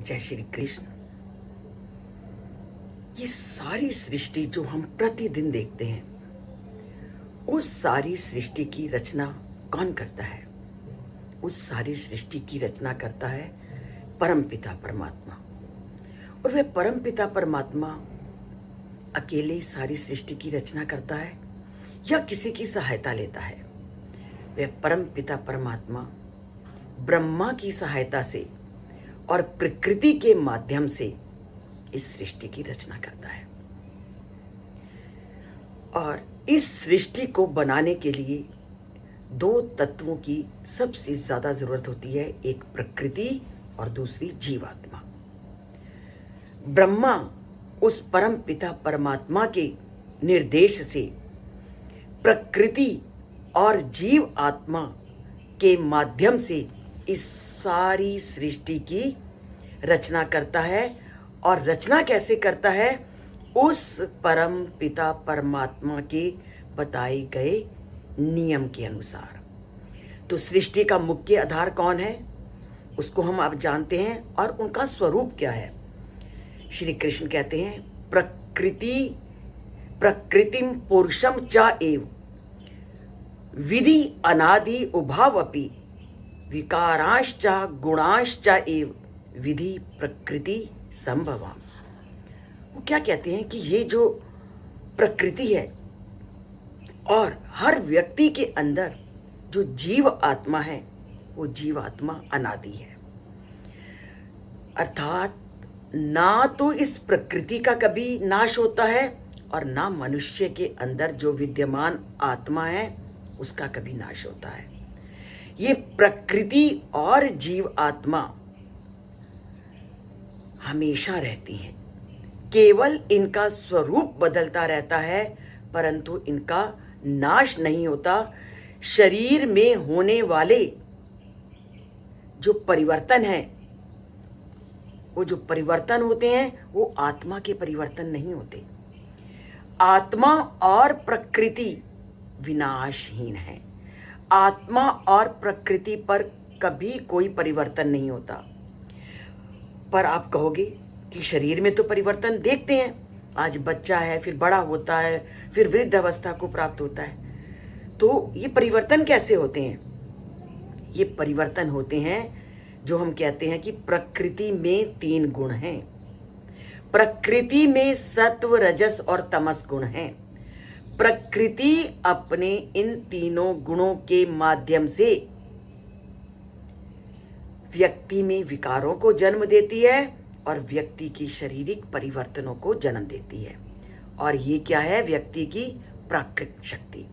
जय श्री कृष्ण। ये सारी सृष्टि जो हम प्रतिदिन देखते हैं, उस सारी सृष्टि की रचना कौन करता है? उस सारी सृष्टि की रचना करता है परमपिता परमात्मा। और वह परमपिता परमात्मा अकेले सारी सृष्टि की रचना करता है या किसी की सहायता लेता है? वह परमपिता परमात्मा ब्रह्मा की सहायता से और प्रकृति के माध्यम से इस सृष्टि की रचना करता है। और इस सृष्टि को बनाने के लिए दो तत्वों की सबसे ज्यादा जरूरत होती है, एक प्रकृति और दूसरी जीवात्मा। ब्रह्मा उस परम पिता परमात्मा के निर्देश से प्रकृति और जीव आत्मा के माध्यम से इस सारी सृष्टि की रचना करता है। और रचना कैसे करता है? उस परम पिता परमात्मा के बताए गए नियम के अनुसार। तो सृष्टि का मुख्य आधार कौन है, उसको हम अब जानते हैं। और उनका स्वरूप क्या है? श्री कृष्ण कहते हैं प्रकृतिम पुरुषम च एव विधि अनादि उभावपि विकाराश्च गुणाश्च एव विधि प्रकृति संभवा। वो क्या कहते हैं कि ये जो प्रकृति है और हर व्यक्ति के अंदर जो जीव आत्मा है, वो जीव आत्मा अनादि है। अर्थात ना तो इस प्रकृति का कभी नाश होता है और ना मनुष्य के अंदर जो विद्यमान आत्मा है उसका कभी नाश होता है। ये प्रकृति और जीव आत्मा हमेशा रहती हैं, केवल इनका स्वरूप बदलता रहता है, परंतु इनका नाश नहीं होता। शरीर में होने वाले जो परिवर्तन है, वो जो परिवर्तन होते हैं वो आत्मा के परिवर्तन नहीं होते। आत्मा और प्रकृति विनाशहीन है। आत्मा और प्रकृति पर कभी कोई परिवर्तन नहीं होता। पर आप कहोगे कि शरीर में तो परिवर्तन देखते हैं, आज बच्चा है, फिर बड़ा होता है, फिर वृद्ध अवस्था को प्राप्त होता है। तो ये परिवर्तन कैसे होते हैं? ये परिवर्तन होते हैं जो हम कहते हैं कि प्रकृति में 3 गुण हैं। प्रकृति में सत्व, रजस और तमस गुण हैं। प्रकृति अपने इन तीनों गुणों के माध्यम से व्यक्ति में विकारों को जन्म देती है और व्यक्ति की शारीरिक परिवर्तनों को जन्म देती है। और ये क्या है? व्यक्ति की प्राकृतिक शक्ति।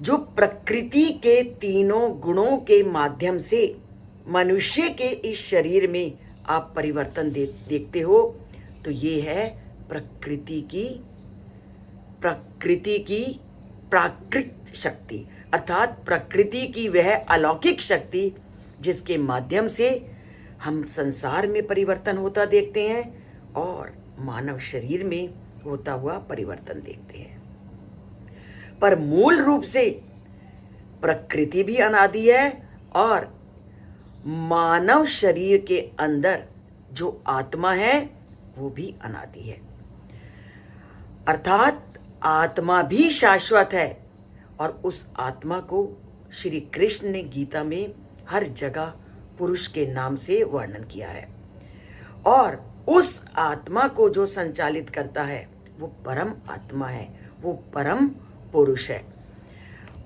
जो प्रकृति के तीनों गुणों के माध्यम से मनुष्य के इस शरीर में आप परिवर्तन देखते हो, तो ये है प्रकृति की प्राकृतिक शक्ति। अर्थात प्रकृति की वह अलौकिक शक्ति जिसके माध्यम से हम संसार में परिवर्तन होता देखते हैं और मानव शरीर में होता हुआ परिवर्तन देखते हैं। पर मूल रूप से प्रकृति भी अनादि है और मानव शरीर के अंदर जो आत्मा है वो भी अनादि है। अर्थात आत्मा भी शाश्वत है और उस आत्मा को श्री कृष्ण ने गीता में हर जगह पुरुष के नाम से वर्णन किया है। और उस आत्मा को जो संचालित करता है वो परम आत्मा है, वो परम पुरुष है।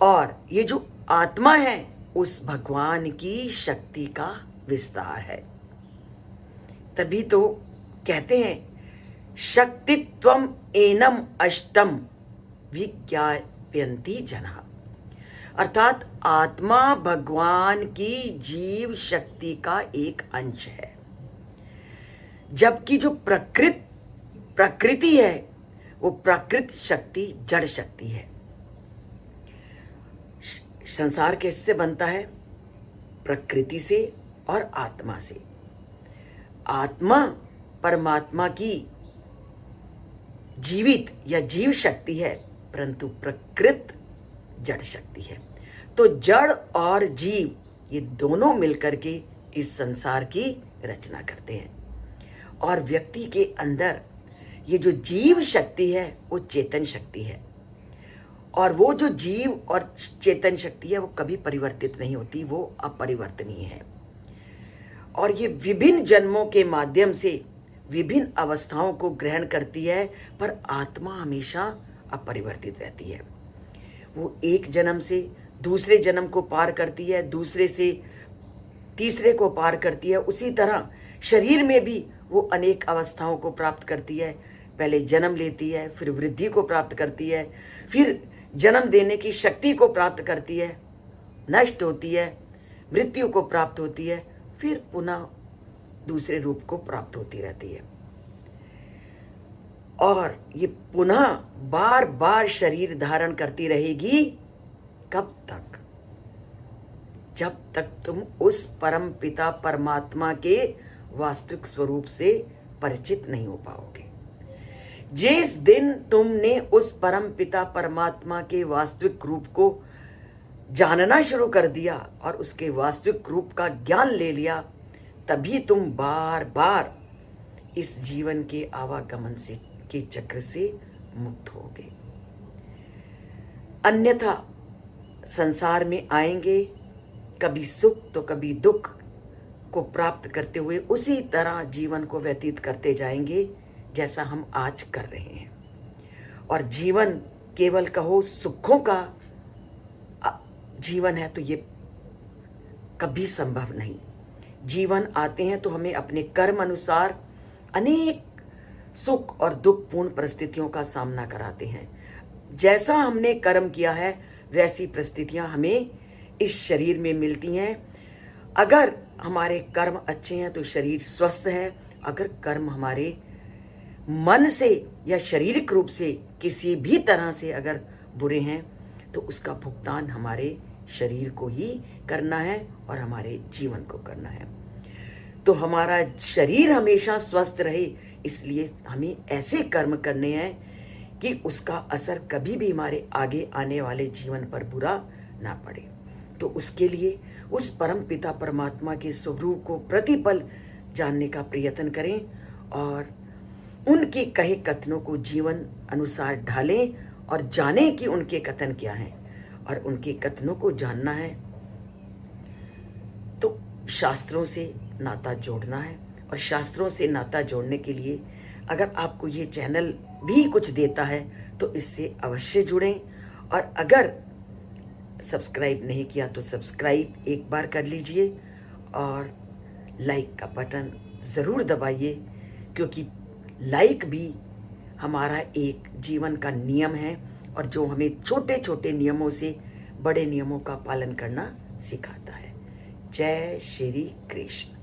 और ये जो आत्मा है उस भगवान की शक्ति का विस्तार है। तभी तो कहते हैं शक्तित्वम एनम अष्टम विज्ञापयन्ति जनः। अर्थात आत्मा भगवान की जीव शक्ति का एक अंश है, जबकि जो प्रकृति है वो प्राकृत शक्ति जड़ शक्ति है। संसार कैसे बनता है? प्रकृति से और आत्मा से। आत्मा परमात्मा की जीवित या जीव शक्ति है, परंतु प्रकृत जड़ शक्ति है। तो जड़ और जीव ये दोनों मिलकर के इस संसार की रचना करते हैं। और व्यक्ति के अंदर ये जो जीव शक्ति है वो चेतन शक्ति है, और वो जो जीव और चेतन शक्ति है वो कभी परिवर्तित नहीं होती, वो अपरिवर्तनीय है। और ये विभिन्न जन्मों के माध्यम से विभिन्न अवस्थाओं को ग्रहण करती है, पर आत्मा हमेशा अपरिवर्तित रहती है। वो एक जन्म से दूसरे जन्म को पार करती है, दूसरे से तीसरे को पार करती है। उसी तरह शरीर में भी वो अनेक अवस्थाओं को प्राप्त करती है। पहले जन्म लेती है, फिर वृद्धि को प्राप्त करती है, फिर जन्म देने की शक्ति को प्राप्त करती है, नष्ट होती है, मृत्यु को प्राप्त होती है, फिर पुनः दूसरे रूप को प्राप्त होती रहती है। और ये पुनः बार बार शरीर धारण करती रहेगी। कब तक? जब तक तुम उस परम पिता परमात्मा के वास्तविक स्वरूप से परिचित नहीं हो पाओगे। जिस दिन तुमने उस परम पिता परमात्मा के वास्तविक रूप को जानना शुरू कर दिया और उसके वास्तविक रूप का ज्ञान ले लिया, तभी तुम बार बार इस जीवन के आवागमन से के चक्र से मुक्त होगे। अन्यथा संसार में आएंगे, कभी सुख तो कभी दुख को प्राप्त करते हुए उसी तरह जीवन को व्यतीत करते जाएंगे जैसा हम आज कर रहे हैं। और जीवन केवल कहो सुखों का जीवन है तो ये कभी संभव नहीं। जीवन आते हैं तो हमें अपने कर्म अनुसार अनेक सुख और दुखपूर्ण परिस्थितियों का सामना कराते हैं। जैसा हमने कर्म किया है वैसी परिस्थितियां हमें इस शरीर में मिलती हैं। अगर हमारे कर्म अच्छे हैं तो शरीर स्वस्थ है, अगर कर्म हमारे मन से या शारीरिक रूप से किसी भी तरह से अगर बुरे हैं तो उसका भुगतान हमारे शरीर को ही करना है और हमारे जीवन को करना है। तो हमारा शरीर हमेशा स्वस्थ रहे, इसलिए हमें ऐसे कर्म करने हैं कि उसका असर कभी भी हमारे आगे आने वाले जीवन पर बुरा ना पड़े। तो उसके लिए उस परम पिता परमात्मा के स्वरूप को प्रतिपल जानने का प्रयत्न करें और उनके कहे कथनों को जीवन अनुसार ढालें और जानें कि उनके कथन क्या हैं। और उनके कथनों को जानना है तो शास्त्रों से नाता जोड़ना है। और शास्त्रों से नाता जोड़ने के लिए अगर आपको ये चैनल भी कुछ देता है तो इससे अवश्य जुड़ें। और अगर सब्सक्राइब नहीं किया तो सब्सक्राइब एक बार कर लीजिए और लाइक का बटन ज़रूर दबाइए, क्योंकि लाइक भी हमारा एक जीवन का नियम है और जो हमें छोटे छोटे नियमों से बड़े नियमों का पालन करना सिखाता है। जय श्री कृष्ण।